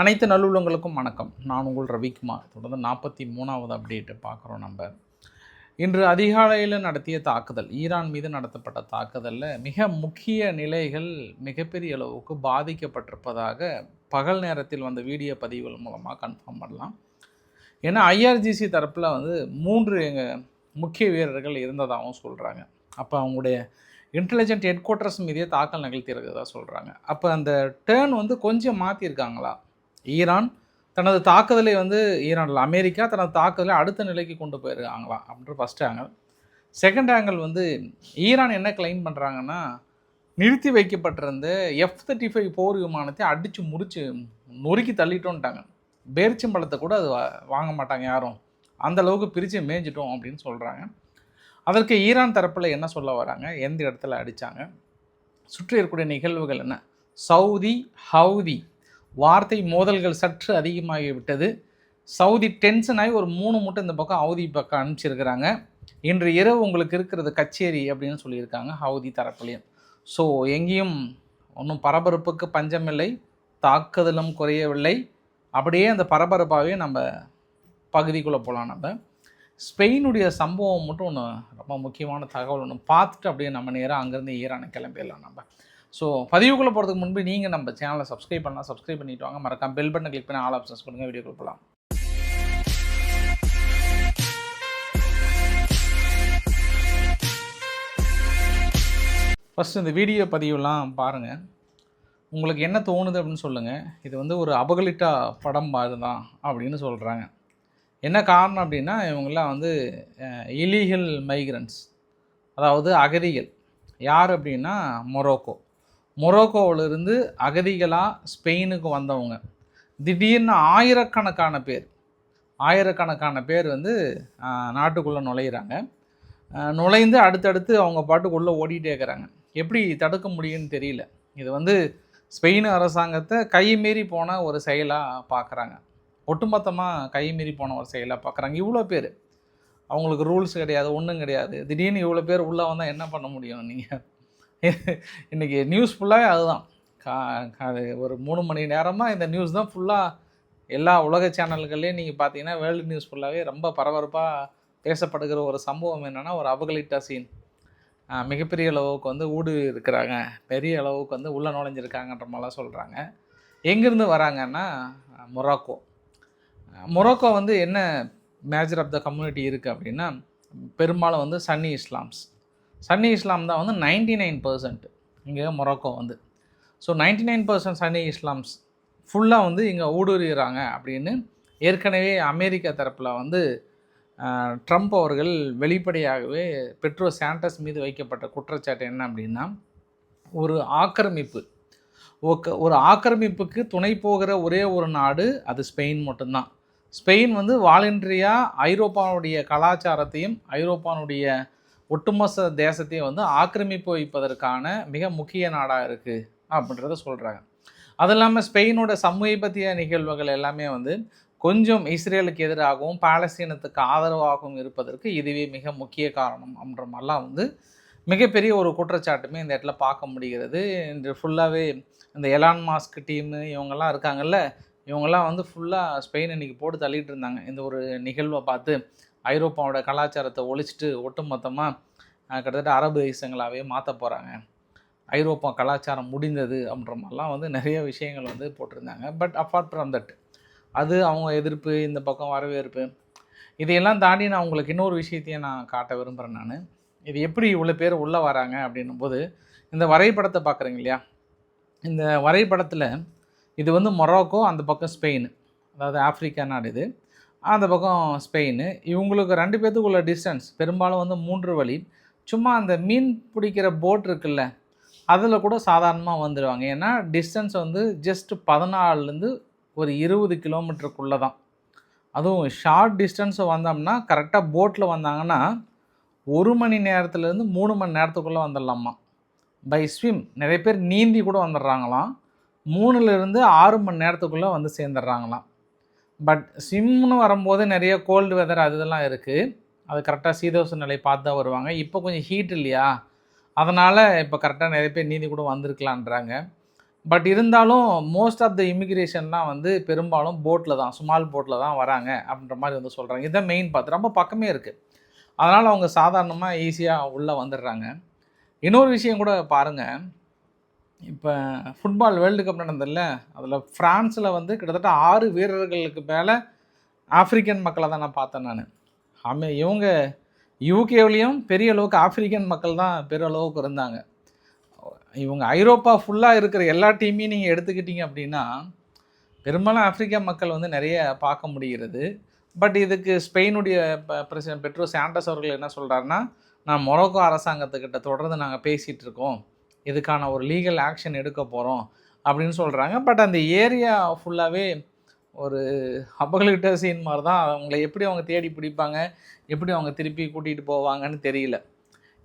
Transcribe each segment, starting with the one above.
அனைத்து நல்லுள்ளங்களுக்கும் வணக்கம். நான் உங்கள் ரவிக்குமார். தொடர்ந்து 43வது அப்டேட் பார்க்குறோம் நம்ம. இன்று அதிகாலையில் நடத்திய தாக்குதல், ஈரான் மீது நடத்தப்பட்ட தாக்குதலில் மிக முக்கிய நிலைகள் மிகப்பெரிய அளவுக்கு பாதிக்கப்பட்டிருப்பதாக பகல் நேரத்தில் வந்த வீடியோ பதிவுகள் மூலமாக கன்ஃபார்ம் பண்ணலாம். ஏன்னா ஐஆர்ஜிசி தரப்பில் 3 எங்கள் முக்கிய வீரர்கள் இருந்ததாகவும் சொல்கிறாங்க. அப்போ அவங்களுடைய இன்டெலிஜென்ட் ஹெட் குவார்ட்டர்ஸ் மீதே தாக்கல் நிகழ்த்தியிருக்கிறதா சொல்கிறாங்க. அப்போ அந்த டேர்ன் கொஞ்சம் மாற்றிருக்காங்களா? ஈரான் தனது தாக்குதலை ஈரானில் அமெரிக்கா தனது தாக்குதலை அடுத்த நிலைக்கு கொண்டு போயிருக்காங்களா அப்படின்ற first angle. Second angle Iran என்ன கிளைம் பண்ணுறாங்கன்னா, நிறுத்தி வைக்கப்பட்டிருந்த F-35 போர் விமானத்தை அடித்து முறித்து நொறுக்கி தள்ளிட்டோன்ட்டாங்க. பேரிச்சம்பழத்தை கூட அது வாங்க மாட்டாங்க யாரும், அந்த அளவுக்கு பிரித்து மேய்ஞ்சிட்டோம் அப்படின்னு சொல்கிறாங்க. அதற்கு ஈரான் தரப்பில் என்ன சொல்ல வராங்க, எந்த இடத்துல அடித்தாங்க, சுற்றி இருக்கக்கூடிய நிகழ்வுகள் என்ன, சவுதி ஹவுதி வார்த்தை மோதல்கள் சற்று அதிகமாகிவிட்டது. சவுதி டென்ஷன் ஆகி ஒரு 3 மூட்டை இந்த பக்கம் ஹவுதி பக்கம் அனுப்பிச்சிருக்கிறாங்க. இன்று இரவு உங்களுக்கு இருக்கிறது கச்சேரி அப்படின்னு சொல்லியிருக்காங்க ஹவுதி தரப்புலையும். ஸோ எங்கேயும் ஒன்றும் பரபரப்புக்கு பஞ்சமில்லை, தாக்குதலும் குறையவில்லை. அப்படியே அந்த பரபரப்பாகவே நம்ம பகுதிக்குள்ளே போகலாம். நம்ம ஸ்பெயினுடைய சம்பவம் மட்டும் ஒன்று ரொம்ப முக்கியமான தகவல் ஒன்று பார்த்துட்டு அப்படியே நம்ம நேராக அங்கேருந்து ஈரானுக்கு கிளம்பிடலாம் நம்ம. ஸோ பதிவுக்குள்ளே போகிறதுக்கு முன்பு நீங்கள் நம்ம சேனலை சப்ஸ்கிரைப் பண்ணலாம், சப்ஸ்கிரைப் பண்ணிட்டு வாங்க. மறக்காம பெல் பட்டனை கிளிக் பண்ணி ஆல் ஆப்ஷன்ஸ் கொடுங்க. வீடியோக்குள்ள போகலாம். ஃபஸ்ட்டு இந்த வீடியோ பதிவுலாம் பாருங்கள், உங்களுக்கு என்ன தோணுது அப்படின்னு சொல்லுங்கள். இது ஒரு அபகலிட்டா படம் மாதிரி தான் அப்படின்னு சொல்கிறாங்க. என்ன காரணம் அப்படின்னா, இவங்கெல்லாம் இல்லீகல் மைக்ரண்ட்ஸ், அதாவது அகதிகள். யார் அப்படின்னா மொரோக்கோவிலிருந்து அகதிகளாக ஸ்பெயினுக்கு வந்தவங்க. திடீர்னு ஆயிரக்கணக்கான பேர் நாட்டுக்குள்ளே நுழையிறாங்க. நுழைந்து அடுத்தடுத்து அவங்க பாட்டுக்குள்ளே ஓடிட்டே இருக்கிறாங்க. எப்படி தடுக்க முடியும்னு தெரியல. இது ஸ்பெயின் அரசாங்கத்தை கைமீறி போன ஒரு செயலாக பார்க்குறாங்க. ஒட்டுமொத்தமாக கைமீறி போன ஒரு செயலாக பார்க்குறாங்க. இவ்வளோ பேர், அவங்களுக்கு ரூல்ஸ் கிடையாது, ஒன்றும் கிடையாது. திடீர்னு இவ்வளோ பேர் உள்ளே வந்தால் என்ன பண்ண முடியும்? நீங்கள் இன்றைக்கி நியூஸ் ஃபுல்லாகவே அதுதான். அது ஒரு 3 மணி நேரமாக இந்த நியூஸ் தான் ஃபுல்லாக. எல்லா உலக சேனல்கள்லேயும் நீங்கள் பார்த்தீங்கன்னா வேர்ல்டு நியூஸ் ஃபுல்லாகவே ரொம்ப பரபரப்பாக பேசப்படுகிற ஒரு சம்பவம் என்னென்னா, ஒரு அபகலிட்டா சீன். மிகப்பெரிய அளவுக்கு ஊடு இருக்கிறாங்க, பெரிய அளவுக்கு உள்ளே நுழைஞ்சிருக்காங்கன்ற மாதிரிலாம் சொல்கிறாங்க. எங்கேருந்து வராங்கன்னா மொரோக்கோ என்ன மேஜர் ஆஃப் த கம்யூனிட்டி இருக்குது அப்படின்னா, பெரும்பாலும் சன்னி இஸ்லாம் தான் 99% இங்கே மொரோக்கோ ஸோ 99% சன்னி இஸ்லாம்ஸ் ஃபுல்லாக இங்கே ஊடுருகிறாங்க அப்படின்னு ஏற்கனவே அமெரிக்கா தரப்பில் ட்ரம்ப் அவர்கள் வெளிப்படையாகவே பெட்ரோ சாண்டஸ் மீது வைக்கப்பட்ட குற்றச்சாட்டு என்ன அப்படின்னா, ஒரு ஆக்கிரமிப்புக்கு துணை போகிற ஒரே ஒரு நாடு அது ஸ்பெயின் மட்டும்தான். ஸ்பெயின் வாலண்டரியாக ஐரோப்பாவுடைய கலாச்சாரத்தையும் ஐரோப்பாவுடைய ஒட்டுமொத்த தேசத்தையும் ஆக்கிரமிப்பு வைப்பதற்கான மிக முக்கிய நாடாக இருக்குது அப்படின்றத சொல்கிறாங்க. அது இல்லாமல் ஸ்பெயினோட சமீபத்திய நிகழ்வுகள் எல்லாமே கொஞ்சம் இஸ்ரேலுக்கு எதிராகவும் பாலஸ்தீனத்துக்கு ஆதரவாகவும் இருப்பதற்கு இதுவே மிக முக்கிய காரணம் அப்படின்ற மாதிரிலாம் மிகப்பெரிய ஒரு குற்றச்சாட்டுமே இந்த இடத்துல பார்க்க முடிகிறது. இன்று ஃபுல்லாகவே இந்த எலான் மாஸ்க் டீமு இவங்கெல்லாம் இருக்காங்கல்ல, இவங்கெல்லாம் ஃபுல்லாக ஸ்பெயின் இன்றைக்கி போட்டு தள்ளிட்டு இருந்தாங்க. இந்த ஒரு நிகழ்வை பார்த்து ஐரோப்பாவோட கலாச்சாரத்தை ஒழிச்சிட்டு ஒட்டுமொத்தமாக கிட்டத்தட்ட அரபு தேசங்களாகவே மாற்ற போகிறாங்க, ஐரோப்பா கலாச்சாரம் முடிந்தது அப்படின்ற மாதிரிலாம் நிறைய விஷயங்கள் போட்டிருந்தாங்க. பட் அப்பார்ட் ஃப்ரம் தட், அது அவங்க எதிர்ப்பு, இந்த பக்கம் வரவேற்பு, இதையெல்லாம் தாண்டி நான் உங்களுக்கு இன்னொரு விஷயத்தையும் நான் காட்ட விரும்புகிறேன். நான் இது எப்படி இவ்வளோ பேர் உள்ளே வராங்க அப்படின்னும் போது, இந்த வரைபடத்தை பார்க்குறீங்க இல்லையா, இந்த வரைபடத்தில் இது மொரோக்கோ, அந்த பக்கம் ஸ்பெயின், அதாவது ஆப்பிரிக்கா நாடு இது, அந்த பக்கம் ஸ்பெயின். இவங்களுக்கு 2 பேர்த்துக்குள்ள டிஸ்டன்ஸ் பெரும்பாலும் 3 வழி. சும்மா அந்த மீன் பிடிக்கிற போட் இருக்குல்ல, அதில் கூட சாதாரணமாக வந்துடுவாங்க. ஏன்னா டிஸ்டன்ஸ் ஜஸ்ட் 14லேருந்து ஒரு 20 கிலோமீட்டருக்குள்ளே தான். அதுவும் ஷார்ட் டிஸ்டன்ஸை வந்தோம்னா கரெக்டாக போட்டில் வந்தாங்கன்னா 1 மணி நேரத்துலேருந்து 3 மணி நேரத்துக்குள்ளே வந்துடலாமா பை ஸ்விம். நிறைய பேர் நீந்தி கூட வந்துடுறாங்களாம். 3லேருந்து 6 மணி நேரத்துக்குள்ளே சேர்ந்துடுறாங்களாம். பட் ஸ்விம்னு வரும்போது நிறைய கோல்டு வெதர் அது இதெல்லாம் இருக்குது. அது கரெக்டாக சீதோஷ நிலை பார்த்து தான் வருவாங்க. இப்போ கொஞ்சம் ஹீட் இல்லையா, அதனால் இப்போ கரெக்டாக நிறைய பேர் நீந்தி கூட வந்திருக்கலான்றாங்க. பட் இருந்தாலும் மோஸ்ட் ஆஃப் த இமிக்ரேஷன்லாம் வந்து பெரும்பாலும் போட்டில் தான், ஸ்மால் போட்டில் தான் வராங்க அப்படின்ற மாதிரி வந்து சொல்கிறாங்க. இதுதான் மெயின் பார்த்து ரொம்ப பக்கமே இருக்குது. அதனால் அவங்க சாதாரணமாக ஈஸியாக உள்ளே வந்துடுறாங்க. இன்னொரு விஷயம் கூட பாருங்கள், இப்போ ஃபுட்பால் வேர்ல்டு கப் நடந்ததில்ல, அதில் ஃப்ரான்ஸில் வந்து கிட்டத்தட்ட 6 வீரர்களுக்கு மேலே ஆஃப்ரிக்கன் மக்களை தான் நான் பார்த்தேன் நான். இவங்க யூகேவிலையும் பெரிய அளவுக்கு ஆஃப்ரிக்கன் மக்கள் தான் பெருளவுக்கு இருந்தாங்க. இவங்க ஐரோப்பா ஃபுல்லாக இருக்கிற எல்லா டீமையும் நீங்கள் எடுத்துக்கிட்டிங்க அப்படின்னா பெரும்பாலும் ஆஃப்ரிக்கா மக்கள் வந்து நிறைய பார்க்க முடிகிறது. பட் இதுக்கு ஸ்பெயினுடைய பிரசிடென்ட் பெட்ரோ சாண்டஸ் அவர்கள் என்ன சொல்கிறாருன்னா, நான் மொரோக்கோ அரசாங்கத்துக்கிட்ட தொடர்ந்து நாங்கள் பேசிகிட்டு இருக்கோம், இதுக்கான ஒரு லீகல் ஆக்ஷன் எடுக்க போகிறோம் அப்படின்னு சொல்கிறாங்க. பட் அந்த ஏரியா ஃபுல்லாகவே ஒரு அபகலிட்ட சீன் மாதிரி தான். அவங்கள எப்படி அவங்க தேடி பிடிப்பாங்க, எப்படி அவங்க திருப்பி கூட்டிகிட்டு போவாங்கன்னு தெரியல.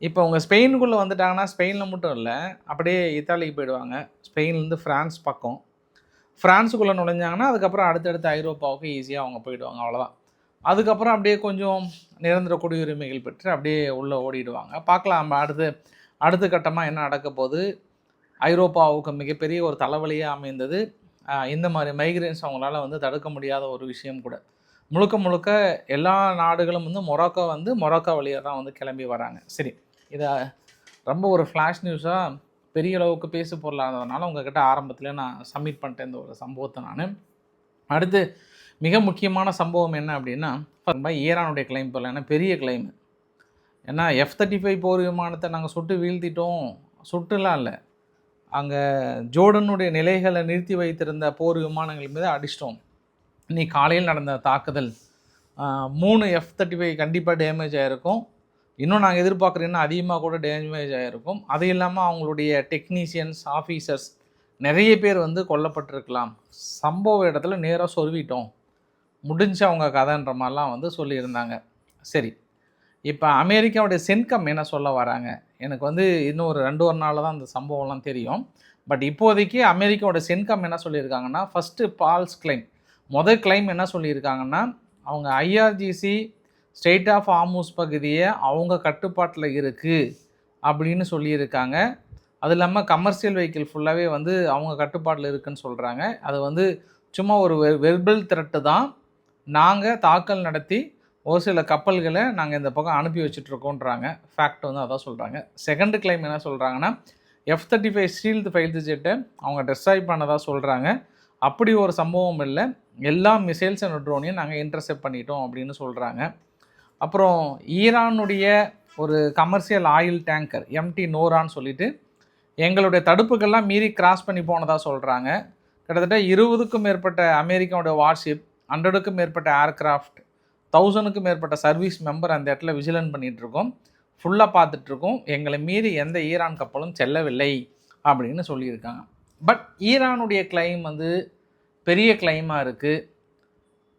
இப்போ அவங்க ஸ்பெயினுக்குள்ளே வந்துட்டாங்கன்னா ஸ்பெயினில் மட்டும் இல்லை, அப்படியே இத்தாலிக்கு போயிடுவாங்க. ஸ்பெயின்லேருந்து ஃப்ரான்ஸ் பக்கம், ஃப்ரான்ஸுக்குள்ளே நுழைஞ்சாங்கன்னா அதுக்கப்புறம் அடுத்தடுத்த ஐரோப்பாவுக்கு ஈஸியாக அவங்க போயிடுவாங்க, அவ்வளோதான். அதுக்கப்புறம் அப்படியே கொஞ்சம் நிரந்தர குடியுரிமைகள் பெற்று அப்படியே உள்ளே ஓடிடுவாங்க. பார்க்கலாம் அடுத்த கட்டமாக என்ன நடக்க போகுது. ஐரோப்பாவுக்கு மிகப்பெரிய ஒரு தலைவலியாக அமைந்தது இந்த மாதிரி மைக்ரேன்ஸ். அவங்களால வந்து தடுக்க முடியாத ஒரு விஷயம் கூட. முழுக்க எல்லா நாடுகளும் வந்து மொரோக்கோ வழியாக தான் வந்து கிளம்பி வராங்க. சரி, இதை ரொம்ப ஒரு ஃப்ளாஷ் நியூஸாக பெரிய அளவுக்கு பேசு பொருளானதுனால உங்கள்கிட்ட ஆரம்பத்தில் நான் சப்மிட் பண்ணிட்டேன் இந்த ஒரு சம்பவத்தை நான். அடுத்து மிக முக்கியமான சம்பவம் என்ன அப்படின்னா, ஈரானுடைய கிளைம் போல, ஏன்னா பெரிய கிளைம். ஏன்னா F-35 போர் விமானத்தை நாங்கள் சுட்டு வீழ்த்திட்டோம், சுட்டுலாம் இல்லை, அங்கே ஜோர்டனுடைய நிலைகளை நிறுத்தி வைத்திருந்த போர் விமானங்கள் மீது அடிச்சிட்டோம். இன்னைக்கு காலையில் நடந்த தாக்குதல் 3 F-35 கண்டிப்பாக டேமேஜ் ஆகிருக்கும். இன்னும் நாங்கள் எதிர்பார்க்குறீங்கன்னா அதிகமாக கூட டேமேஜ் ஆகிருக்கும். அது இல்லாமல் அவங்களுடைய டெக்னீஷியன்ஸ், ஆஃபீஸர்ஸ் நிறைய பேர் வந்து கொல்லப்பட்டிருக்கலாம். சம்பவ இடத்துல நேராக சொருவிட்டோம், முடிஞ்ச அவங்க கதைன்ற மாதிரிலாம் வந்து சொல்லியிருந்தாங்க. சரி, இப்போ அமெரிக்காவுடைய சென்கம் என்ன சொல்ல வராங்க, எனக்கு வந்து இன்னும் ஒரு 2 நாளில் தான் அந்த சம்பவம்லாம் தெரியும். பட் இப்போதைக்கு அமெரிக்காவோட சென்கம் என்ன சொல்லியிருக்காங்கன்னா, ஃபஸ்ட்டு பால்ஸ் கிளைம். முதல் கிளைம் என்ன சொல்லியிருக்காங்கன்னா, அவங்க IRGC ஸ்டேட் ஆஃப் ஹார்முஸ் பகுதியை அவங்க கட்டுப்பாட்டில் இருக்குது அப்படின்னு சொல்லியிருக்காங்க. அது இல்லாமல் கமர்ஷியல் வெஹிக்கிள் ஃபுல்லாகவே வந்து அவங்க கட்டுப்பாட்டில் இருக்குதுன்னு சொல்கிறாங்க. அது வந்து சும்மா ஒரு வெர்பல் த்ரெட்டு தான். நாங்கள் தாக்கல் நடத்தி ஒரு சில கப்பல்களை நாங்கள் இந்த பக்கம் அனுப்பி வச்சுட்ருக்கோன்றாங்க. ஃபேக்ட் வந்து அதான் சொல்கிறாங்க. செகண்ட் கிளைம் என்ன சொல்கிறாங்கன்னா, F-35 ஸ்டீல்த் ஃபைல்டு ஜெட்டை அவங்க டெஸ்ட்ராய் பண்ணதாக சொல்கிறாங்க. அப்படி ஒரு சம்பவம் இல்லை, எல்லா மிசைல்ஸ் அண்ட் ட்ரோனையும் நாங்கள் இன்டர்செப்ட் பண்ணிட்டோம் அப்படின்னு சொல்கிறாங்க. அப்புறம் ஈரானுடைய ஒரு கமர்ஷியல் ஆயில் டேங்கர் MT நோரான்னு சொல்லிட்டு எங்களுடைய தடுப்புகள்லாம் மீறி கிராஸ் பண்ணி போனதாக சொல்கிறாங்க. கிட்டத்தட்ட 20க்கும் மேற்பட்ட அமெரிக்காவுடைய வார்ஷிப், 100க்கும் மேற்பட்ட ஏர்க்ராஃப்ட், 1000க்கும் மேற்பட்ட சர்வீஸ் மெம்பர் அந்த இடத்துல விஜிலன்ட் பண்ணிகிட்ருக்கோம், ஃபுல்லாக பார்த்துட்ருக்கோம். எங்களை மீறி எந்த ஈரான் கப்பலும் செல்லவில்லை அப்படின்னு சொல்லியிருக்காங்க. பட் ஈரானுடைய கிளைம் வந்து பெரிய கிளைமாக இருக்குது.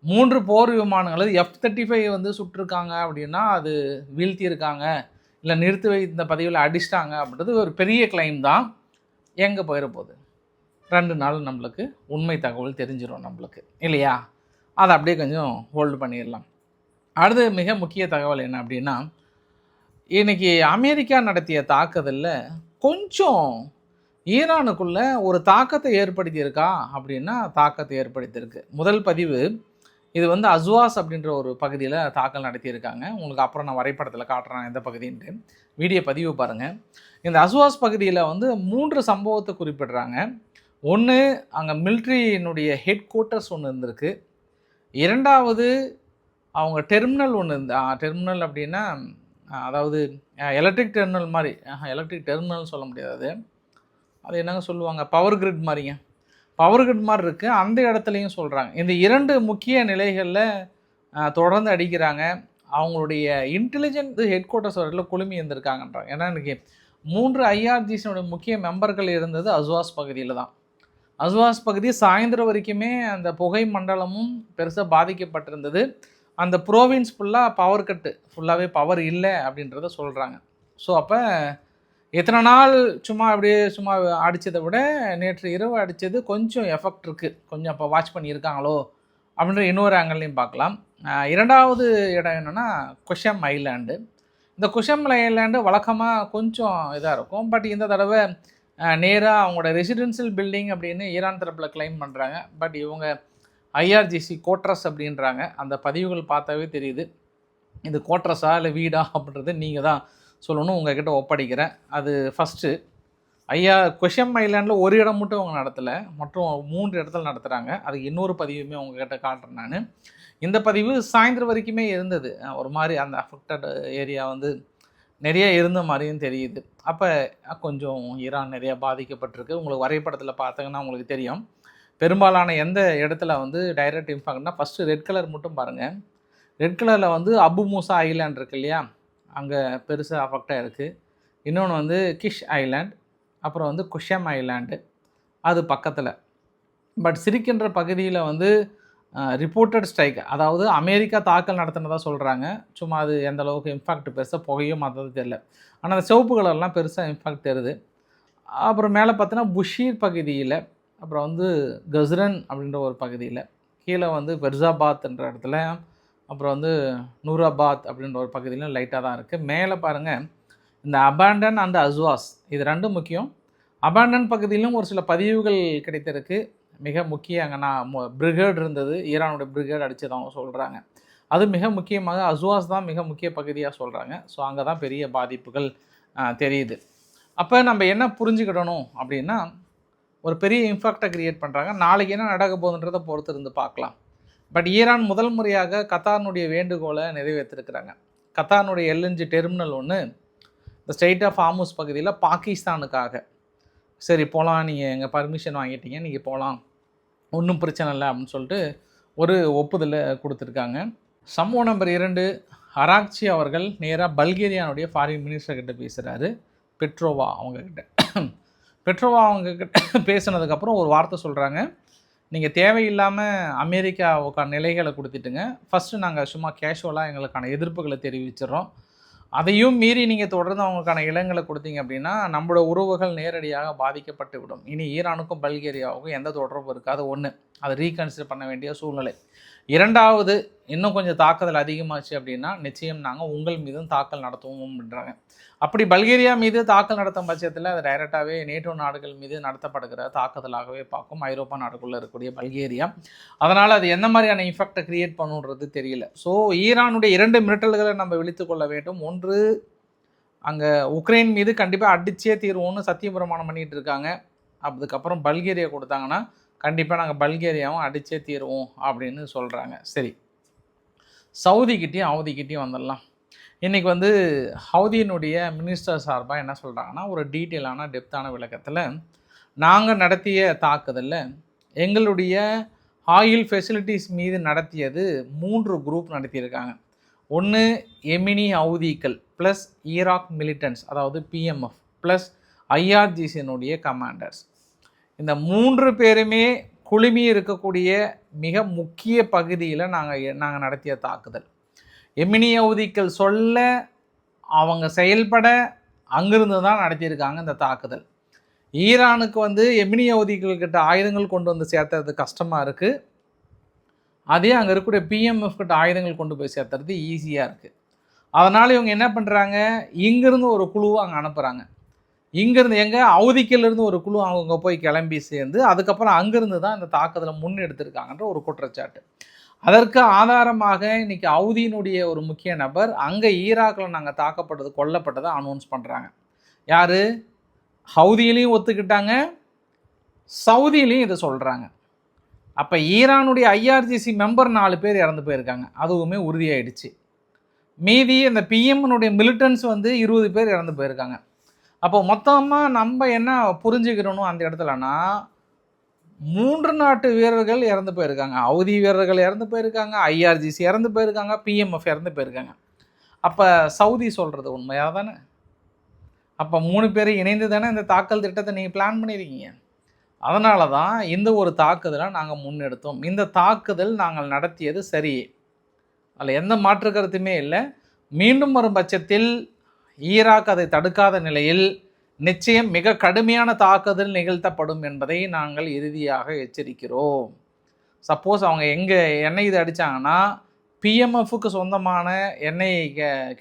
3 போர் விமானங்கள் F-35 வந்து சுட்டிருக்காங்க அப்படின்னா அது வீழ்த்தியிருக்காங்க, இல்லை நிறுத்தி வைத்த பதிவில் அடிச்சிட்டாங்க அப்படின்றது ஒரு பெரிய கிளைம் தான். எங்கே போயிட போகுது, 2 நாள் நம்மளுக்கு உண்மை தகவல் தெரிஞ்சிடும் நம்மளுக்கு, இல்லையா? அதை அப்படியே கொஞ்சம் ஹோல்டு பண்ணிடலாம். அடுத்து மிக முக்கிய தகவல் என்ன அப்படின்னா, இன்றைக்கி அமெரிக்கா நடத்திய தாக்குதலில் கொஞ்சம் ஈரானுக்குள்ளே ஒரு தாக்கத்தை ஏற்படுத்தியிருக்கா அப்படின்னா தாக்கத்தை ஏற்படுத்தியிருக்கு. முதல் பதிவு இது வந்து அஸ்வாஸ் அப்படின்ற ஒரு பகுதியில் தாக்கல் நடத்தியிருக்காங்க. உங்களுக்கு அப்புறம் நான் வரைபடத்தில் காட்டுறேன் எந்த பகுதின்ட்டு. வீடியோ பதிவு பாருங்கள். இந்த அஸ்வாஸ் பகுதியில் வந்து 3 சம்பவத்தை குறிப்பிடுறாங்க. ஒன்று, அங்கே மிலிட்ரியினுடைய ஹெட் குவார்ட்டர்ஸ் ஒன்று இருந்திருக்கு. 2வது, அவங்க டெர்மினல் ஒன்று டெர்மினல் அப்படின்னா அதாவது எலக்ட்ரிக் டெர்மினல் மாதிரி, எலக்ட்ரிக் டெர்மினல் சொல்ல முடியாது, அது என்னங்க சொல்லுவாங்க, பவர் கிரிட் மாதிரிங்க, பவர் கிரிட் மாதிரி இருக்குது. அந்த இடத்துலையும் சொல்கிறாங்க. இந்த 2 முக்கிய நிலைகளில் தொடர்ந்து அடிக்கிறாங்க. அவங்களுடைய இன்டெலிஜென்ட் ஹெட் குவார்ட்டர்ஸ் வரையில் குழுமி இருந்திருக்காங்கன்றாங்க. ஏன்னா இன்றைக்கி 3 IRGCனுடைய முக்கிய மெம்பர்கள் இருந்தது அஸ்வாஸ் பகுதியில் தான். அஸ்வாஸ் பகுதி சாயந்தரம் வரைக்குமே அந்த புகை மண்டலமும் பெருசாக பாதிக்கப்பட்டிருந்தது. அந்த ப்ரோவின்ஸ் ஃபுல்லாக பவர் கட்டு, ஃபுல்லாகவே பவர் இல்லை அப்படின்றத சொல்கிறாங்க. ஸோ அப்போ எத்தனை நாள் சும்மா அடித்ததை விட நேற்று இரவு அடித்தது கொஞ்சம் எஃபெக்ட் இருக்குது, கொஞ்சம் அப்போ வாட்ச் பண்ணியிருக்காங்களோ அப்படின்ற இன்னொரு ஆங்கிள்லையும் பார்க்கலாம். 2வது இடம் என்னென்னா குஷம் ஐலாண்டு. இந்த குஷம் ஐலாண்டு வழக்கமாக கொஞ்சம் இதாக இருக்கும். பட் இந்த தடவை நேராக அவங்களோட ரெசிடென்ஷியல் பில்டிங் அப்படின்னு ஈரான் தரப்பில் கிளைம் பண்ணுறாங்க. பட் இவங்க ஐஆர்ஜிசி கோட்ரஸ் அப்படின்றாங்க. அந்த பதிவுகள் பார்த்தாவே தெரியுது இது கோட்ரஸா இல்லை வீடா அப்படின்றது நீங்கள் தான் சொல்லணும். உங்கள்கிட்ட ஒப்படைக்கிறேன். அது ஃபஸ்ட்டு. கொஷம் ஐலாண்டில் ஒரு இடம் மட்டும் அவங்க நடத்தலை, மற்றும் 3 இடத்துல நடத்துகிறாங்க. அதுக்கு இன்னொரு பதிவுமே உங்ககிட்ட காட்டுறேன் நான். இந்த பதிவு சாயந்தரம் வரைக்குமே இருந்தது. ஒரு மாதிரி அந்த அஃபெக்டட் ஏரியா வந்து நிறைய இருந்த மாதிரியும் தெரியுது. அப்போ கொஞ்சம் ஈரான் நிறையா பாதிக்கப்பட்டிருக்கு. உங்களுக்கு வரைபடத்தில் பார்த்தீங்கன்னா உங்களுக்கு தெரியும். பெரும்பாலான எந்த இடத்துல வந்து டைரக்ட் இம்பாக்ட்னா ஃபஸ்ட்டு ரெட் கலர் மட்டும் பாருங்கள். ரெட் கலரில் வந்து அபு மூசா ஐலாண்ட் இருக்குது இல்லையா, அங்கே பெருசாக அஃபெக்டாக இருக்குது. இன்னொன்று வந்து கிஷ் ஐலாண்ட், அப்புறம் வந்து குஷம் ஐலாண்டு அது பக்கத்தில். பட் சிரிக்கின்ற பகுதியில் வந்து ரிப்போர்ட்டட் ஸ்ட்ரைக், அதாவது அமெரிக்கா தாக்கல் நடத்தினதாக சொல்கிறாங்க. சும்மா அது எந்த அளவுக்கு இம்பாக்ட் பெருசாக புகையும் மற்றது தெரியல. ஆனால் அந்த சிவப்பு கலர்லாம் பெருசாக இம்பாக்ட் தருது. அப்புறம் மேலே பார்த்தோன்னா புஷீர் பகுதியில், அப்புறம் வந்து கஸ்ரன் அப்படின்ற ஒரு பகுதியில், கீழே வந்து பெர்சாபாத்ன்ற இடத்துல, அப்புறம் வந்து நூராபாத் அப்படின்ற ஒரு பகுதியிலும் லைட்டாக தான் இருக்குது. மேலே பாருங்கள் இந்த அபாண்டன் அண்ட் அஸ்வாஸ், இது ரெண்டும் முக்கியம். அபாண்டன் பகுதியிலும் ஒரு சில பதிவுகள் கிடைத்திருக்கு. மிக முக்கிய அங்கே நான் பிரிகேட் இருந்தது, ஈரானுடைய பிரிகேட் அடித்ததாக சொல்கிறாங்க. அது மிக முக்கியமாக அஸ்வாஸ் தான் மிக முக்கிய பகுதியாக சொல்கிறாங்க. ஸோ அங்கே தான் பெரிய பாதிப்புகள் தெரியுது. அப்போ நம்ம என்ன புரிஞ்சுக்கிடணும் அப்படின்னா, ஒரு பெரிய இம்பாக்டை க்ரியேட் பண்ணுறாங்க. நாளைக்கு என்ன நடக்க போகுதுன்றதை பொறுத்து இருந்து பார்க்கலாம். பட் ஈரான் முதல் முறையாக கத்தாரினுடைய வேண்டுகோளை நிறைவேற்றிருக்கிறாங்க. கத்தாரினுடைய LNG டெர்மினல் ஒன்று இந்த ஸ்ட்ரெயிட் ஆஃப் ஹார்முஸ் பகுதியில் பாகிஸ்தானுக்காக, சரி போகலாம், நீங்கள் எங்கள் பர்மிஷன் வாங்கிட்டீங்க, நீங்கள் போகலாம், ஒன்றும் பிரச்சனை இல்லை அப்படின்னு சொல்லிட்டு ஒரு ஒப்புதலை கொடுத்துருக்காங்க. சம்பவம் நம்பர் 2, அராக்சி அவர்கள் நேராக பல்கேரியானுடைய ஃபாரின் மினிஸ்டர்கிட்ட பேசுகிறாரு, பெட்ரோவா அவங்கக்கிட்ட. பெட்ரோவா அவங்கக்கிட்ட பேசுனதுக்கப்புறம் ஒரு வார்த்தை சொல்கிறாங்க, நீங்கள் தேவையில்லாமல் அமெரிக்காவுக்கான நிலைகளை கொடுத்துட்டுங்க, ஃபஸ்ட்டு நாங்கள் சும்மா கேஷுவலாக எங்களுக்கான எதிர்ப்புகளை தெரிவிச்சிடறோம், அதையும் மீறி நீங்கள் தொடர்ந்து அவங்களுக்கான இடங்களை கொடுத்தீங்க அப்படின்னா நம்மளோட உறவுகள் நேரடியாக பாதிக்கப்பட்டு விடும். இனி ஈரானுக்கும் பல்கேரியாவுக்கும் எந்த தொடர்பும் இருக்காது. ஒன்று, அதை ரீகன்சிடர் பண்ண வேண்டிய சூழ்நிலை. 2வது, இன்னும் கொஞ்சம் தாக்குதல் அதிகமாச்சு அப்படின்னா நிச்சயம் நாங்கள் உங்கள் மீதும் தாக்கல் நடத்துவோம் அப்படின்றாங்க. அப்படி பல்கேரியா மீது தாக்கல் நடத்தும் பட்சத்தில் அது டைரெக்டாகவே நேட்டோ நாடுகள் மீது நடத்தப்படுகிற தாக்குதலாகவே பார்க்கும் ஐரோப்பா நாடுக்குள்ளே இருக்கக்கூடிய பல்கேரியா. அதனால் அது எந்த மாதிரியான இஃபெக்டை க்ரியேட் பண்ணுன்றது தெரியல. ஸோ ஈரானுடைய 2 மிரட்டல்களை நம்ம விழித்து கொள்ள வேண்டும். ஒன்று, அங்கே உக்ரைன் மீது கண்டிப்பாக அடிச்சே தீர்வோன்னு சத்தியம் பிரமாணம் பண்ணிகிட்டு இருக்காங்க. அதுக்கப்புறம் பல்கேரியா கொடுத்தாங்கன்னா கண்டிப்பாக நாங்கள் பல்கேரியாவும் அடித்தே தீருவோம் அப்படின்னு சொல்கிறாங்க. சரி, சவுதிக்கிட்டேயும் ஹவுதிக்கிட்டேயும் வந்துடலாம். இன்றைக்கி வந்து ஹவுதியினுடைய மினிஸ்டர் சார்பாக என்ன சொல்கிறாங்கன்னா, ஒரு டீட்டெயிலான டெப்த்தான விளக்கத்தில், நாங்கள் நடத்திய தாக்குதலில் எங்களுடைய ஆயில் ஃபெசிலிட்டிஸ் மீது நடத்தியது 3 குரூப் நடத்தியிருக்காங்க. ஒன்று எமினி ஹவுதிகள் ப்ளஸ் ஈராக் மிலிட்டன்ஸ், அதாவது PMF ப்ளஸ் IRGCனுடைய கமாண்டர்ஸ். இந்த 3 பேருமே குழுமி இருக்கக்கூடிய மிக முக்கிய பகுதியில் நாங்கள் நடத்திய தாக்குதல். எமினி ஹவுதிகள் சொல்ல அவங்க செயல்பட அங்கிருந்து தான் நடத்தியிருக்காங்க இந்த தாக்குதல். ஈரானுக்கு வந்து எமினி ஹவுதிகள்கிட்ட ஆயுதங்கள் கொண்டு வந்து சேர்த்துறது கஷ்டமாக இருக்குது. அதே அங்கே இருக்கக்கூடிய PMF கிட்ட ஆயுதங்கள் கொண்டு போய் சேர்த்துறது ஈஸியாக இருக்குது. அதனால் இவங்க என்ன பண்ணுறாங்க, இங்கேருந்து ஒரு குழுவை அங்கே அனுப்புகிறாங்க. இங்கேருந்து ஹவுதிக்கிலிருந்து ஒரு குழு அவங்க போய் கிளம்பி சேர்ந்து அதுக்கப்புறம் அங்கேருந்து தான் இந்த தாக்குதலை முன்னெடுத்திருக்காங்கன்ற ஒரு குற்றச்சாட்டு. அதற்கு ஆதாரமாக இன்றைக்கி ஹவுதியினுடைய ஒரு முக்கிய நபர் அங்கே ஈராக்கில் நாங்கள் தாக்கப்பட்டது கொல்லப்பட்டதை அனௌன்ஸ் பண்ணுறாங்க. யார்? ஹவுதியிலையும் ஒத்துக்கிட்டாங்க, சவுதியிலையும் இதை சொல்கிறாங்க. அப்போ ஈரானுடைய IRGC மெம்பர் 4 பேர் இறந்து போயிருக்காங்க, அதுவுமே உறுதியாயிடுச்சு. மீதி இந்த PMனுடைய மிலிட்டன்ஸ் வந்து 20 பேர் இறந்து போயிருக்காங்க. அப்போ மொத்தமாக நம்ம என்ன புரிஞ்சுக்கிறோம் அந்த இடத்துலனா, 3 நாட்டு வீரர்கள் இறந்து போயிருக்காங்க. ஹவுதி வீரர்கள் இறந்து போயிருக்காங்க, IRGC இறந்து போயிருக்காங்க, PMF இறந்து போயிருக்காங்க. அப்போ சவுதி சொல்கிறது உண்மையாக தானே? அப்போ 3 பேர் இணைந்து தானே இந்த தாக்கல் திட்டத்தை நீங்கள் பிளான் பண்ணியிருக்கீங்க. அதனால தான் இந்த ஒரு தாக்குதலை நாங்கள் முன்னெடுத்தோம். இந்த தாக்குதல் நாங்கள் நடத்தியது சரி, அதில் எந்த மாற்று கருத்துமே இல்லை. மீண்டும் வரும் பட்சத்தில் ஈராக் அதை தடுக்காத நிலையில் நிச்சயம் மிக கடுமையான தாக்குதல் நிகழ்த்தப்படும் என்பதை நாங்கள் இறுதியாக எச்சரிக்கிறோம். சப்போஸ் அவங்க எங்கே எண்ணெய் இது அடித்தாங்கன்னா, PMFக்கு சொந்தமான எண்ணெய்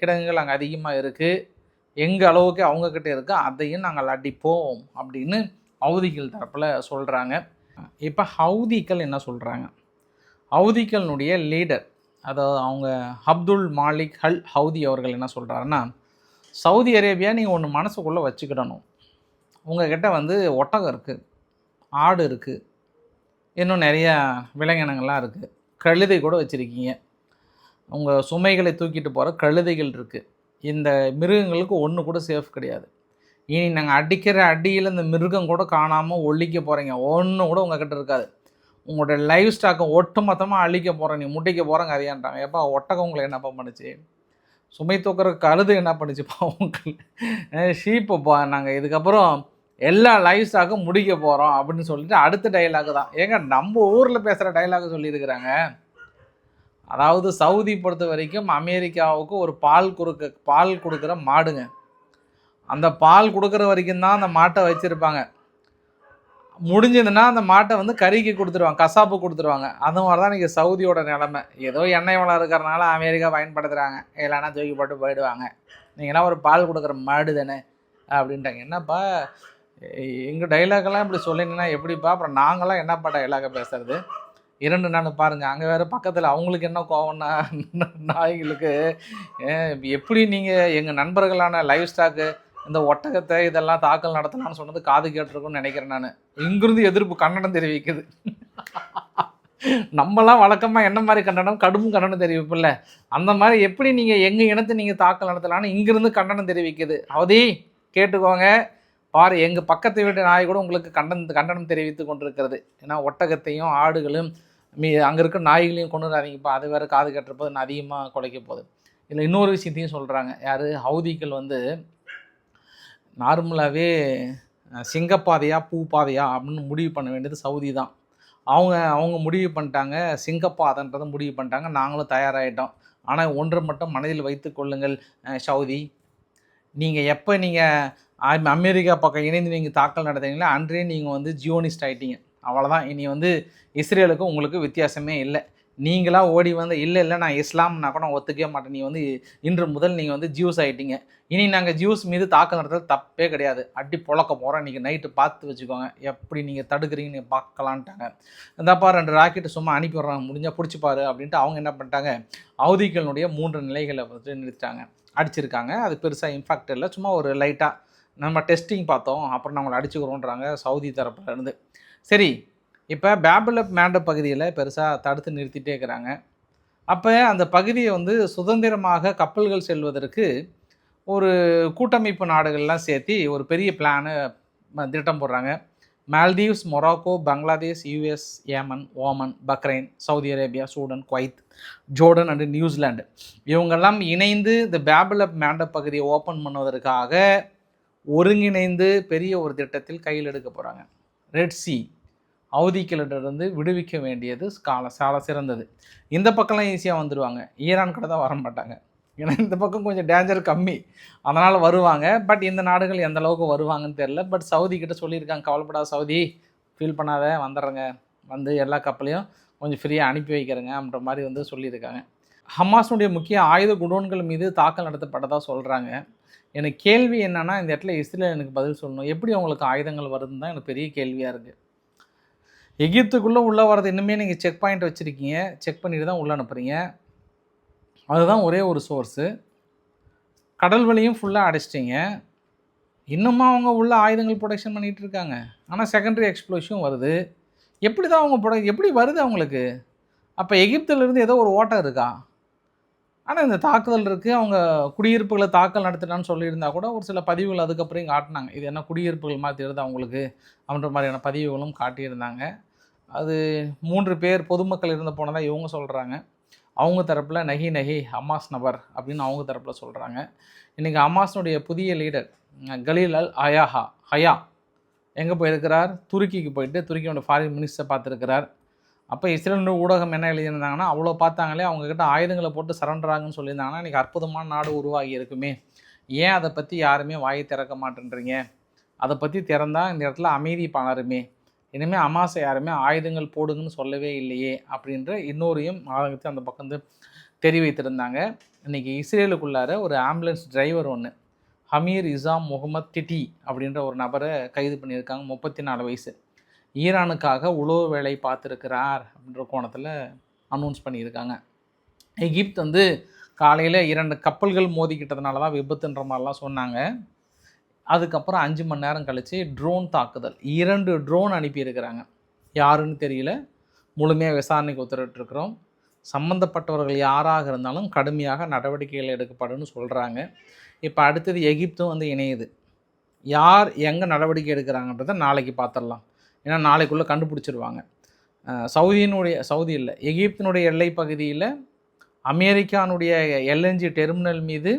கிடங்குகள் அங்கே அதிகமாக இருக்குது, எங்கள் அளவுக்கு அவங்கக்கிட்ட இருக்க அதையும் நாங்கள் அடிப்போம் அப்படின்னு ஹவுதிகள் தரப்பில் சொல்கிறாங்க. இப்போ ஹவுதிகள் என்ன சொல்கிறாங்க, ஹவுதிகளினுடைய லீடர் அதாவது அவங்க அப்துல் மாலிக் அல் ஹவுதி அவர்கள் என்ன சொல்கிறாருன்னா, சவுதி அரேபியா நீங்கள் ஒன்று மனசுக்குள்ளே வச்சுக்கிடணும். உங்கள்கிட்ட வந்து ஒட்டகம் இருக்குது, ஆடு இருக்குது, இன்னும் நிறையா விலங்கினங்கள்லாம் இருக்குது, கழுதை கூட வச்சுருக்கீங்க, உங்கள் சுமைகளை தூக்கிட்டு போகிற கழுதைகள் இருக்குது. இந்த மிருகங்களுக்கு ஒன்று கூட சேஃப் கிடையாது. இனி நாங்கள் அடிக்கிற அடியில் இந்த மிருகம் கூட காணாமல் ஒழிக்க போகிறீங்க, ஒன்று கூட உங்கள்கிட்ட இருக்காது. உங்களோட லைவ் ஸ்டாக்கை ஒட்டு மொத்தமாக அழிக்க போகிறேன், நீ முட்டைக்க போகிறேங்க அதையான்றாங்க. எப்போ ஒட்டகம் உங்களை என்னப்பா பண்ணுச்சு, சுமை தூக்குற கழுது என்ன பண்ணுச்சுப்பா உங்களுக்கு, ஷீப்பப்பா நாங்கள் இதுக்கப்புறம் எல்லா லைவ் ஸ்டாக்கும் முடிக்க போகிறோம் அப்படின்னு சொல்லிட்டு அடுத்த டைலாக் தான். ஏங்க நம்ம ஊரில் பேசுகிற டைலாக் சொல்லியிருக்கிறாங்க. அதாவது சவுதி பொறுத்த வரைக்கும் அமெரிக்காவுக்கு ஒரு பால் கொடுக்குற மாடுங்க. அந்த பால் கொடுக்குற வரைக்கும் தான் அந்த மாட்டை வச்சுருப்பாங்க. முடிஞ்சதுன்னா அந்த மாட்டை வந்து கறிக்கு கொடுத்துருவாங்க, கசாப்பு கொடுத்துருவாங்க. அது மாதிரி தான் இன்றைக்கி சவுதியோட நிலமை. ஏதோ எண்ணெய் வளம் இருக்கிறனால அமெரிக்கா பயன்படுத்துகிறாங்க, இல்லைன்னா தூக்கி போட்டு போயிடுவாங்க. நீங்களாம் ஒரு பால் கொடுக்குற மாடு தானே அப்படின்ட்டாங்க. என்னப்பா எங்கள் டைலாக்கெல்லாம் இப்படி சொல்லிங்கன்னா எப்படிப்பா, அப்புறம் நாங்களாம் என்னப்பா டைலாக பேசுறது? 2 நாள் பாருங்கள், அங்கே வேறு பக்கத்தில் அவங்களுக்கு என்ன கோவம்னா நாய்களுக்கு எப்படி நீங்கள் எங்கள் நண்பர்களான லைவ் ஸ்டாக்கு இந்த ஒட்டகத்தை இதெல்லாம் தாக்கல் நடத்தலாம்னு சொன்னது காது கேட்டிருக்குன்னு நினைக்கிறேன். நான் இங்கிருந்து எதிர்ப்பு கண்டனம் தெரிவிக்குது. நம்மலாம் வழக்கமாக என்ன மாதிரி கண்டனம், கடும் கண்டனம் தெரிவிப்பில்ல, அந்த மாதிரி எப்படி நீங்கள் எங்கள் இனத்தை நீங்கள் தாக்கல் நடத்தலான்னு இங்கிருந்து கண்டனம் தெரிவிக்குது. அவதி கேட்டுக்கோங்க பாரு, எங்கள் பக்கத்து வீட்டு நாய் கூட உங்களுக்கு கண்டனம் தெரிவித்து கொண்டிருக்கிறது. ஏன்னா ஒட்டகத்தையும் ஆடுகளும் அங்கே இருக்க நாய்களையும் கொண்டு வராதிங்கப்பா, அது வேறு காது கட்டுறப்போது நான் அதிகமாக குலைக்க போகுது. இல்லை இன்னொரு விஷயத்தையும் சொல்கிறாங்க. யார், ஹவுதிகள் வந்து நார்மலாகவே சிங்கப்பாதையா பூ பாதையா அப்படின்னு முடிவு பண்ண வேண்டியது சவுதி தான். அவங்க முடிவு பண்ணிட்டாங்க, சிங்கப்பாதைன்றதை முடிவு பண்ணிட்டாங்க. நாங்களும் தயாராகிட்டோம். ஆனால் ஒன்றை மட்டும் மனதில் வைத்து கொள்ளுங்கள் சவுதி, நீங்கள் எப்போ நீங்கள் அமெரிக்கா பக்கம் இணைந்து நீங்கள் தாக்கல் நடத்துறீங்களோ அன்றே நீங்கள் வந்து ஜியோனிஸ்ட் ஆகிட்டீங்க. அவ்வளோதான். இனி வந்து இஸ்ரேலுக்கும் உங்களுக்கு வித்தியாசமே இல்லை. நீங்களாக ஓடி வந்து இல்லை நான் இஸ்லாம்னா கூட நான் ஒத்துக்கவே மாட்டேன், நீ வந்து இன்று முதல் நீங்கள் வந்து ஜூஸ் ஆகிட்டீங்க, இனி நாங்கள் ஜூஸ் மீது தாக்கல் நடத்துறது தப்பே கிடையாது, அடி பொழக்க போகிறோம், இன்றைக்கி நைட்டு பார்த்து வச்சுக்கோங்க, எப்படி நீங்கள் தடுக்கிறீங்கன்னு பார்க்கலான்ட்டாங்க. இந்தப்பா 2 ராக்கெட்டு சும்மா அனுப்பி விட்றாங்க, முடிஞ்சால் பிடிச்சிப்பாரு அப்படின்ட்டு அவங்க என்ன பண்ணிட்டாங்க, ஹவுதிகளுடைய 3 நிலைகளை வந்து நிறுத்திட்டாங்க, அடிச்சிருக்காங்க. அது பெருசாக இம்பாக்ட் இல்லை, சும்மா ஒரு லைட்டாக நம்ம டெஸ்டிங் பார்த்தோம், அப்புறம் நம்மளை அடிச்சுக்கிறோன்றாங்க சவுதி தரப்புலேருந்து. சரி, இப்போ பேபிலப் மேண்டப் பகுதியில் பெருசாக தடுத்து நிறுத்திட்டே இருக்கிறாங்க. அப்போ அந்த பகுதியை வந்து சுதந்திரமாக கப்பல்கள் செல்வதற்கு ஒரு கூட்டமைப்பு நாடுகள்லாம் சேர்த்து ஒரு பெரிய பிளானு திட்டம் போடுறாங்க. Maldives, Morocco, Bangladesh, US, Yemen, Oman, Bahrain, Saudi Arabia, Sudan, Kuwait, Jordan and New Zealand இவங்கெல்லாம் இணைந்து இந்த பேபிலப் மேண்டப் பகுதியை ஓப்பன் பண்ணுவதற்காக ஒருங்கிணைந்து பெரிய ஒரு திட்டத்தில் கையில் எடுக்க போகிறாங்க. ரெட் சி ஹவுதிகளிடமிருந்து விடுவிக்க வேண்டியது சால சிறந்தது. இந்த பக்கம்லாம் ஈஸியாக வந்துடுவாங்க, ஈரான் கூட தான் வர மாட்டாங்க. ஏன்னா இந்த பக்கம் கொஞ்சம் டேஞ்சர் கம்மி, அதனால் வருவாங்க. பட் இந்த நாடுகள் எந்த அளவுக்கு வருவாங்கன்னு தெரில. பட் சவுதி கிட்ட சொல்லியிருக்காங்க, கவலைப்படாத சவுதி, ஃபீல் பண்ணாத, வந்துடுறேங்க, வந்து எல்லா கப்பலையும் கொஞ்சம் ஃப்ரீயாக அனுப்பி வைக்கிறேங்க அப்படின்ற மாதிரி வந்து சொல்லியிருக்காங்க. ஹமாஸுடைய முக்கிய ஆயுத குடோன்கள் மீது தாக்கல் நடத்தப்பட்டதாக சொல்கிறாங்க. எனக்கு கேள்வி என்னென்னா, இந்த இடத்துல இஸ்ரேல் எனக்கு பதில் சொல்லணும், எப்படி அவங்களுக்கு ஆயுதங்கள் வருதுன்னு தான் எனக்கு பெரிய கேள்வியாக இருக்குது. எகிப்துக்குள்ளே உள்ளே வரது இன்னுமே நீங்கள் செக் பாயிண்ட் வச்சுருக்கீங்க, செக் பண்ணிட்டு தான் உள்ளே அனுப்புகிறீங்க, அதுதான் ஒரே ஒரு சோர்ஸு. கடல் வழியும் ஃபுல்லாக அடைச்சிட்டிங்க, இன்னுமா அவங்க உள்ள ஆயுதங்கள் ப்ரொடக்ஷன் பண்ணிகிட்டு இருக்காங்க. ஆனால் செகண்டரி எக்ஸ்ப்ளோஷன் வருது. எப்படி தான் அவங்க எப்படி வருது அவங்களுக்கு? அப்போ எகிப்திலேருந்து ஏதோ ஒரு ஓட்டம் இருக்கா? ஆனால் இந்த தாக்குதல் இருக்குது, அவங்க குடியிருப்புகளை தாக்கல் நடத்தினான்னு சொல்லியிருந்தா கூட ஒரு சில பதிவுகள் அதுக்கப்புறம் காட்டினாங்க, இது என்ன குடியிருப்புகள் மாதிரி தெரியுது அவங்களுக்கு அப்படின்ற மாதிரியான பதிவுகளும் காட்டியிருந்தாங்க. அது 3 பேர் பொதுமக்கள் இருந்து போனதாக இவங்க சொல்கிறாங்க. அவங்க தரப்பில் நஹி ஹமாஸ் நபர் அப்படின்னு அவங்க தரப்பில் சொல்கிறாங்க. இன்றைக்கி ஹமாஸினுடைய புதிய லீடர் கலீல் அல் ஹயா எங்கே போயிருக்கிறார்? துருக்கிக்கு போயிட்டு துருக்கியோட ஃபாரின் மினிஸ்டரை பார்த்துருக்கிறார். அப்போ இஸ்ரேல் ஊடகம் என்ன எழுதியிருந்தாங்கன்னா, அவ்வளோ பார்த்தாங்களே, அவங்கக்கிட்ட ஆயுதங்களை போட்டு சரண்டராங்கன்னு சொல்லியிருந்தாங்கன்னா இன்றைக்கி அற்புதமான நாடு உருவாகி இருக்குமே, ஏன் அதை பற்றி யாருமே வாயை திறக்க மாட்டேன்றீங்க? அதை பற்றி திறந்தால் இந்த இடத்துல அமைதி பலருமே, இனிமேல் ஹமாஸை யாருமே ஆயுதங்கள் போடுங்கன்னு சொல்லவே இல்லையே அப்படின்ற இன்னொரையும் ஆளுங்கத்தை அந்த பக்கம் வந்து தெரிவித்திருந்தாங்க. இன்றைக்கி இஸ்ரேலுக்குள்ளார ஒரு ஆம்புலன்ஸ் டிரைவர் ஒன்று, ஹமீர் இசாம் முகமது டிட்டி அப்படின்ற ஒரு நபரை கைது பண்ணியிருக்காங்க. 34 வயசு. ஈரானுக்காக உளவு வேலை பார்த்துருக்கிறார் அப்படின்ற கோணத்தில் அனௌன்ஸ் பண்ணியிருக்காங்க. எகிப்து வந்து காலையில் 2 கப்பல்கள் மோதிக்கிட்டதுனால தான் விபத்துன்ற மாதிரிலாம் சொன்னாங்க. அதுக்கப்புறம் 5 மணி நேரம் கழித்து ட்ரோன் தாக்குதல், 2 ட்ரோன் அனுப்பியிருக்கிறாங்க. யாருன்னு தெரியல. முழுமையாக விசாரணைக்கு உத்தரவிட்டிருக்கிறோம். சம்மந்தப்பட்டவர்கள் யாராக இருந்தாலும் கடுமையாக நடவடிக்கைகள் எடுக்கப்படும்னு சொல்கிறாங்க. இப்போ அடுத்தது எகிப்தும் வந்து இணையுது. யார் எங்கே நடவடிக்கை எடுக்கிறாங்கன்றதை நாளைக்கு பார்த்துடலாம். ஏன்னா நாளைக்குள்ளே கண்டுபிடிச்சிருவாங்க. சவுதி இல்லை, எகிப்தினுடைய எல்லை பகுதியில் அமெரிக்கானுடைய எல்என்ஜி டெர்மினல் மீது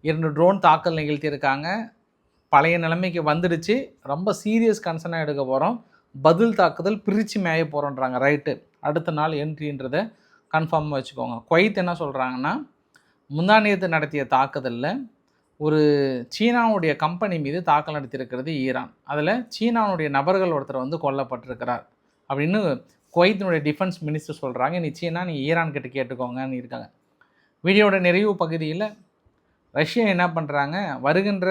2 ட்ரோன் தாக்கல் நிகழ்த்தியிருக்காங்க. பழைய நிலைமைக்கு வந்துடுச்சு. ரொம்ப சீரியஸ் கன்சர்னாக எடுக்க போகிறோம். பதில் தாக்குதல் பிரித்து மேய போகிறோன்றாங்க. ரைட்டு, அடுத்த நாள் என்ட்ரின்றதை கன்ஃபார்மாக வச்சுக்கோங்க. குவைத் என்ன சொல்கிறாங்கன்னா, முந்தானியத்தை நடத்திய தாக்குதலில் ஒரு சீனாவுடைய கம்பெனி மீது தாக்கல் நடத்தியிருக்கிறது ஈரான். அதில் சீனாவுடைய நபர்கள் ஒருத்தர் வந்து கொல்லப்பட்டிருக்கிறார் அப்படின்னு குவைத்தினுடைய டிஃபென்ஸ் மினிஸ்டர் சொல்கிறாங்க. நீ சீனா, நீ ஈரான் கிட்ட கேட்டுக்கோங்கன்னு இருக்காங்க. வீடியோட நிறைவு பகுதியில் ரஷ்யா என்ன பண்ணுறாங்க, வருகின்ற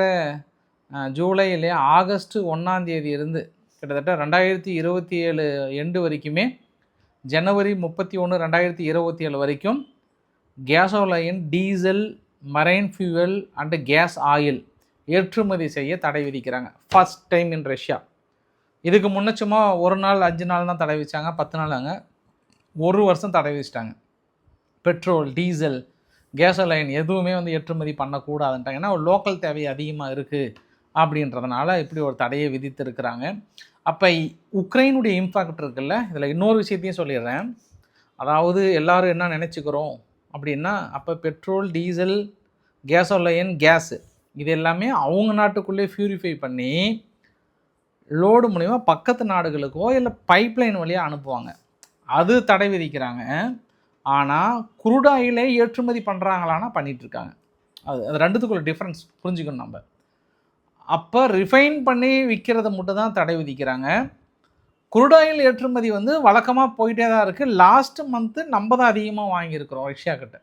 ஜூலை இல்லையா ஆகஸ்ட் 1 இருந்து கிட்டத்தட்ட 2027 எண்டு வரைக்குமே, ஜனவரி 31, 2027 வரைக்கும் gasoline, diesel, marine fuel and gas oil ஏற்றுமதி செய்ய தடை விதிக்கிறாங்க. First time in Russia. இதுக்கு முன்ன சும்மா 1 நாள் 5 நாள் தான் தடை வச்சாங்க, 10 நாளாங்க, 1 வருஷம் தடை வச்சிட்டாங்க. பெட்ரோல், டீசல், கேசோலைன் எதுவுமே வந்து ஏற்றுமதி பண்ணக்கூடாதுன்ட்டாங்க. ஏன்னா லோக்கல் தேவை அதிகமாக இருக்குது அப்படின்றதுனால இப்படி ஒரு தடையை விதித்திருக்கிறாங்க. அப்போ உக்ரைனுடைய இம்பாக்ட் இருக்குல்ல. இதில் இன்னொரு விஷயத்தையும் சொல்லிடுறேன். அதாவது எல்லோரும் என்ன நினச்சிக்கிறோம் அப்படின்னா, அப்போ பெட்ரோல், டீசல், கேசோலைன், கேஸு இது எல்லாமே அவங்க நாட்டுக்குள்ளே பியூரிஃபை பண்ணி லோடு மூலிமா பக்கத்து நாடுகளுக்கோ இல்லை பைப்லைன் வழியாக அனுப்புவாங்க. அது தடை விதிக்கிறாங்க. ஆனால் குருடாயிலே ஏற்றுமதி பண்ணுறாங்களான்னா பண்ணிகிட்ருக்காங்க. அது ரெண்டுத்துக்குள்ள டிஃப்ரென்ஸ் புரிஞ்சுக்கணும் நம்ம. அப்போ ரிஃபைன் பண்ணி விற்கிறத மட்டும் தான் தடை விதிக்கிறாங்க. குருடாயில் ஏற்றுமதி வந்து வழக்கமாக போயிட்டே தான் இருக்குது. லாஸ்ட்டு மந்த்து நம்ம தான் அதிகமாக வாங்கியிருக்கிறோம் ரஷ்யா கிட்ட.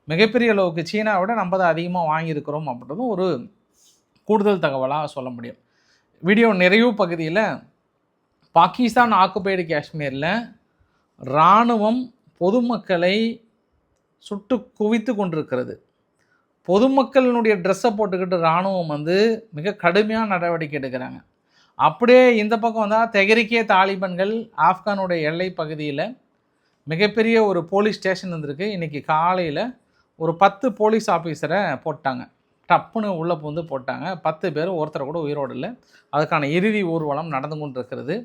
மிகப்பெரிய அளவுக்கு சீனாவை விட நம்ம தான் அதிகமாக வாங்கியிருக்கிறோம் அப்படின்றதும் ஒரு கூடுதல் தகவலாக சொல்ல முடியும். வீடியோ நிறைவு பகுதியில் பாகிஸ்தான் ஆக்குபைடு காஷ்மீரில் இராணுவம் பொதுமக்களை சுட்டு குவித்து கொண்டிருக்கிறது. பொதுமக்களினுடைய ட்ரெஸ்ஸை போட்டுக்கிட்டு இராணுவம் வந்து மிக கடுமையான நடவடிக்கை எடுக்கிறாங்க. அப்படியே இந்த பக்கம் வந்தால் தெஹ்ரிக்கே தாலிபன்கள் ஆப்கானுடைய எல்லை பகுதியில் மிகப்பெரிய ஒரு போலீஸ் ஸ்டேஷன் இருந்திருக்கு. இன்றைக்கி காலையில் ஒரு 10 போலீஸ் ஆஃபீஸரை போட்டாங்க. டப்புன்னு உள்ளே வந்து போட்டாங்க. 10 பேர், ஒருத்தர் கூட உயிரோடு இல்லை. அதுக்கான இறுதி ஊர்வலம் நடந்து கொண்டு இருக்கிறது.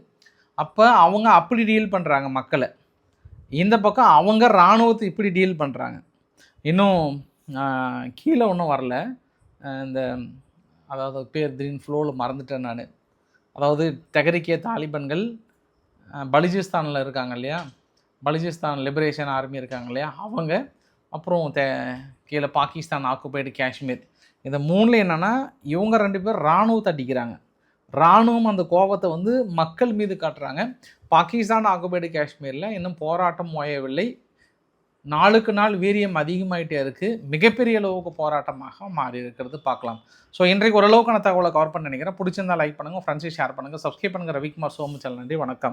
அப்போ அவங்க அப்படி டீல் பண்ணுறாங்க மக்களை. இந்த பக்கம் அவங்க இராணுவத்தை இப்படி டீல் பண்ணுறாங்க. இன்னும் கீழே ஒன்றும் வரல. இந்த அதாவது பேர் திடீர்னு ஃப்ளோவில் மறந்துட்டேன் நான். அதாவது தெஹ்ரிக்கே தாலிபன்கள் பலுச்சிஸ்தானில் இருக்காங்க இல்லையா, பலுச்சிஸ்தான் லிபரேஷன் ஆர்மி இருக்காங்க இல்லையா அவங்க, அப்புறம் கீழே பாகிஸ்தான் ஆக்குபைடு காஷ்மீர், இந்த 3ல் என்னென்னா இவங்க 2 பேர் இராணுவத்தை அடிக்கிறாங்க. இராணுவம் அந்த கோபத்தை வந்து மக்கள் மீது காட்டுறாங்க. பாகிஸ்தான் ஆக்குபைடு காஷ்மீரில் இன்னும் போராட்டம் ஓயவில்லை. நாளுக்கு நாள் வீரியம் அதிகமாகிட்டே இருக்குது. மிகப்பெரிய அளவுக்கு போராட்டமாக மாறி இருக்கிறது பார்க்கலாம். ஸோ இன்றைக்கு ஓரளவுக்கான தகவலை கவர் பண்ண நினைக்கிறேன். பிடிச்சிருந்தால் லைக் பண்ணுங்கள், ஃப்ரெண்ட்ஸை ஷேர் பண்ணுங்கள், சப்ஸ்கிரைப் பண்ணுங்கள். ரவிக்குமார் சோமு சேனல். நன்றி, வணக்கம்.